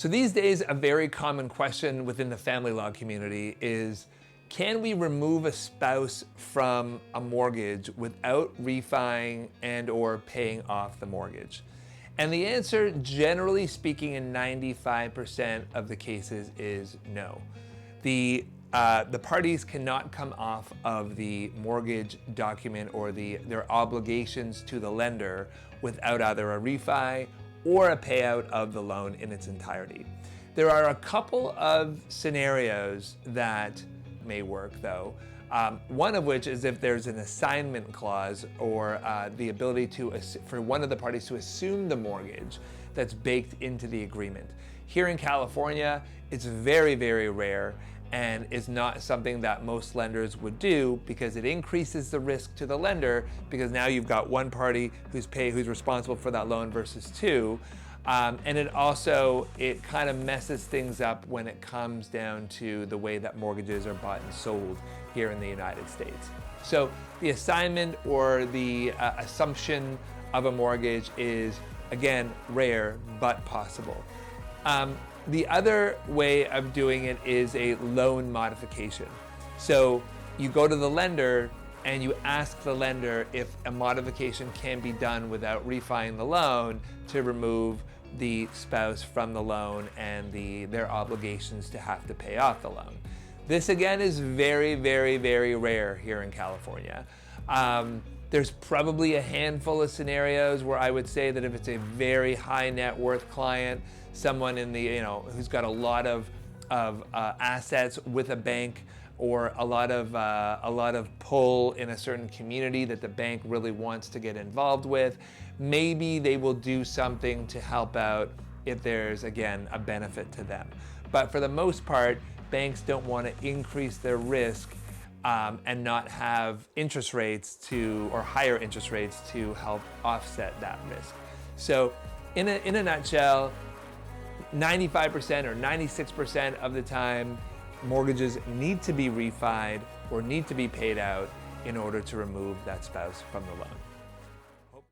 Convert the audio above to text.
So these days, a very common question within the family law community is, can we remove a spouse from a mortgage without refining and/or paying off the mortgage? And the answer, generally speaking, in 95% of the cases is no. The parties cannot come off of the mortgage document or their obligations to the lender without either a refi or a payout of the loan in its entirety. There are a couple of scenarios that may work though. One of which is if there's an assignment clause or the ability for one of the parties to assume the mortgage that's baked into the agreement. Here in California, it's very, very rare and is not something that most lenders would do because it increases the risk to the lender, because now you've got one party who's responsible for that loan versus two. And it kind of messes things up when it comes down to the way that mortgages are bought and sold here in the United States. So the assignment or the assumption of a mortgage is, again, rare but possible. The other way of doing it is a loan modification. So you go to the lender and you ask the lender if a modification can be done without refining the loan to remove the spouse from the loan and their obligations to have to pay off the loan. This again is very, very, very rare here in California. There's probably a handful of scenarios where I would say that if it's a very high net worth client, someone who's got a lot of assets with a bank, or a lot of pull in a certain community that the bank really wants to get involved with, maybe they will do something to help out if there's, again, a benefit to them. But for the most part, banks don't want to increase their risk and not have interest rates or higher interest rates to help offset that risk. So in a nutshell, 95% or 96% of the time, mortgages need to be refied or need to be paid out in order to remove that spouse from the loan.